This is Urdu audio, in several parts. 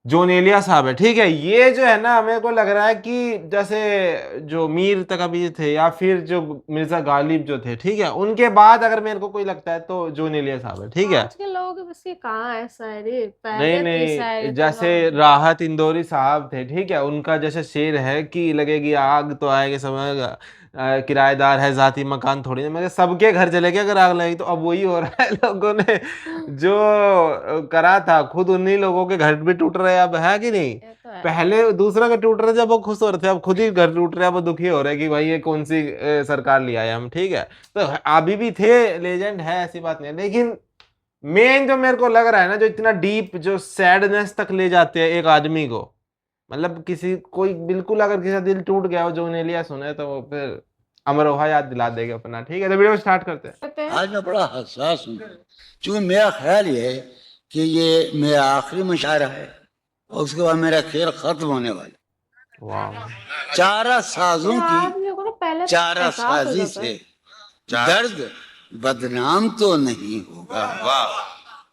جونیلیا صاحب ہے، ٹھیک ہے. یہ جو ہے نا میرے کو لگ رہا ہے کہ جیسے جو میر تقوی تھے یا پھر جو مرزا غالب جو تھے، ٹھیک ہے، ان کے بعد اگر میرے کو کوئی لگتا ہے تو جونیلیا صاحب ہے، ٹھیک ہے. آج کے لوگوں کے بس کی کہاں ہے شاعری، نہیں پہلے تھی نہیں، شاعری تو جیسے راحت اندوری صاحب تھے، ٹھیک ہے، ان کا جیسے شعر ہے کہ لگے گی آگ تو آئے گی سمجھ گا، کرایہ دار ہے ذاتی مکان تھوڑی نا، مگر سب کے گھر چلے گیا اگر آگ لگے گی. تو اب وہی ہو رہا ہے، لوگوں نے جو کرا تھا خود انہی لوگوں کے گھر بھی ٹوٹ رہے اب، ہے کہ نہیں. یہ تو ہے. پہلے دوسرا کے ٹوٹ رہے جب وہ خوش ہو رہے تھے، اب خود ہی گھر ٹوٹ رہے ہیں، اب دکھی ہو رہے کہ بھائی یہ کون سی سرکار لیا ہے ہم، ٹھیک ہے. تو ابھی بھی تھے لیجنڈ ہے، ایسی بات نہیں ہے، لیکن مین جو میرے کو لگ رہا ہے نا جو اتنا ڈیپ جو سیڈنس تک لے جاتے ہیں ایک آدمی کو، مطلب کسی کوئی بالکل اگر کسی کا دل ٹوٹ گیا ہو جو نیلیا سنے تو وہ پھر امروہا یاد دلا دے گا اپنا. ٹھیک ہے، تو ویڈیو سٹارٹ کرتے ہیں. آج میں بڑا حساس ہوں، چونکہ میرا خیال یہ ہے کہ یہ میرا آخری مشاعرہ ہے اور اس کے بعد میرا کھیل ختم ہونے والا. واہ، چارہ سازوں کی آدمی کو نا پہلے چارہ احساس ہو سازی جاتا ہے. سے درد بدنام تو نہیں ہوگا.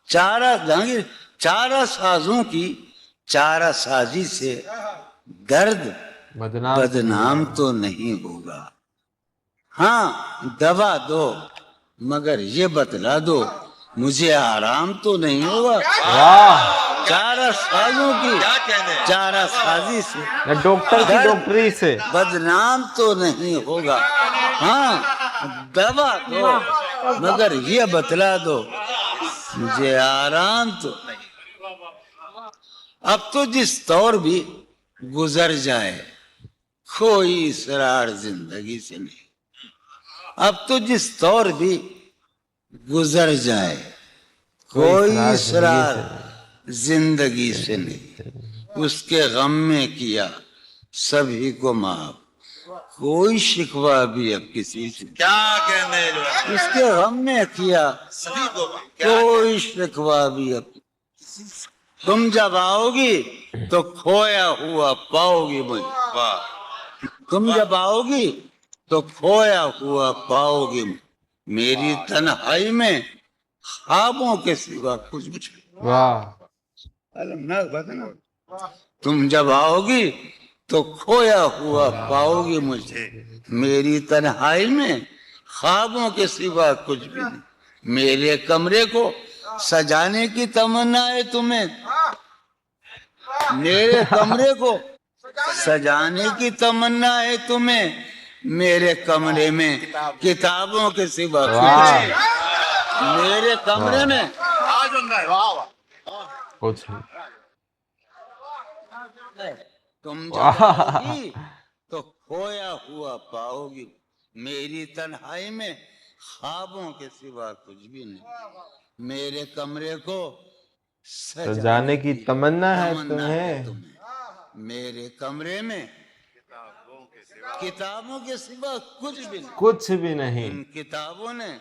چارہ سازوں کی چارہ سازی سے درد بدنام تو نہیں ہوگا. ہاں دوا دو مگر یہ بتلا دو مجھے آرام تو نہیں ہوگا. واہ، چارہ سازوں کی چارہ سازی سے ڈاکٹر کی ڈاکٹری سے بدنام تو نہیں ہوگا. ہاں دوا دو مگر یہ بتلا دو مجھے آرام تو نہیں. اب تو جس طور بھی گزر جائے کوئی اسرار زندگی سے نہیں. اب تو جس طور بھی گزر جائے کوئی اسرار زندگی سے نہیں. اس کے غم میں کیا سبھی کو معاف کوئی شکوہ بھی اب کسی سے کیا کہنے. اس کے غم میں کیا کوئی شکوہ بھی اب. تم جب آؤ گی تو کھویا ہوا پاؤ گی مجھے. تم جب آؤ گی تو کھویا ہوا پاؤ گی میری تنہائی میں خوابوں کے سوا کچھ بھی. واہ، تم جب آؤ گی تو کھویا ہوا پاؤ گی مجھے میری تنہائی میں خوابوں کے سوا کچھ بھی نہیں. میرے کمرے کو سجانے کی تمنا ہے تمہیں. میرے کمرے کو سجانے کی تمنا ہے تمہیں. میرے کمرے میں کتابوں کے سوا کچھ نہیں. میرے کمرے میں کچھ نہیں. تم جب آؤ گی تو کھویا ہوا پاؤ گی میری تنہائی میں خوابوں کے سوا کچھ بھی نہیں. میرے کمرے کو سجانے کی تمنا ہے تمہیں. میرے کمرے میں کتابوں کے سوا کچھ بھی نہیں. کچھ بھی نہیں. ان کتابوں نے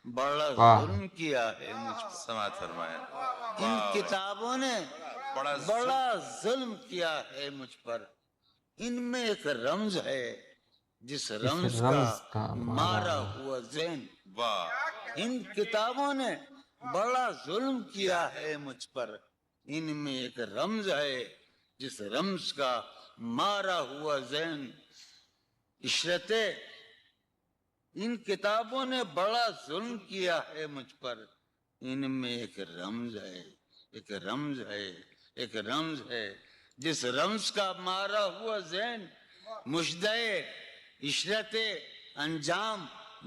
بڑا واہ، ظلم کیا ہے مجھ پر. سماعت فرمایا. ان کتابوں نے بڑا ظلم کیا ہے مجھ پر. ان میں ایک رمز ہے جس اس رمز رمز کا مارا ہوا ذہن. ان کتابوں نے بڑا ظلم کیا ہے مجھ پر. ان میں ایک رمز ہے جس رمز کا مارا ہوا ذہن. عشرت ان کتابوں نے بڑا ظلم کیا ہے مجھ پر. ان میں ایک رمز ہے ایک رمز ہے ایک رمز ہے جس رمز کا مارا ہوا ذہن مجدے عشرت انجام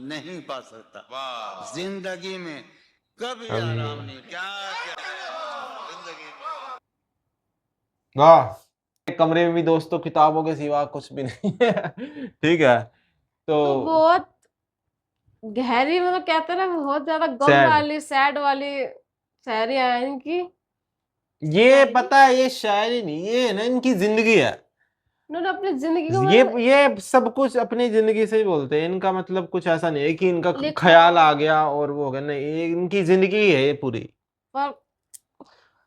نہیں پا سکتا. زندگی میں کبھی آرام نہیں. کیا زندگی میں واہ. کمرے میں بھی دوستوں کتابوں کے سوا کچھ بھی نہیں ہے. ٹھیک ہے، تو تو بہت گہری، مطلب کہتے ہیں نا بہت زیادہ غم سیڈ. والی سیڈ والی شاعری ہے ان کی. یہ پتا ہے یہ شاعری نہیں، یہ نا ان کی زندگی ہے. انہوں نے اپنی زندگی کو یہ سب کچھ اپنی زندگی سے ہی بولتے ہیں. ان کا مطلب کچھ ایسا نہیں ہے کہ ان کا لکھا خیال آ گیا اور وہ ہو گیا، نہیں، یہ ان کی زندگی ہے یہ پوری. پر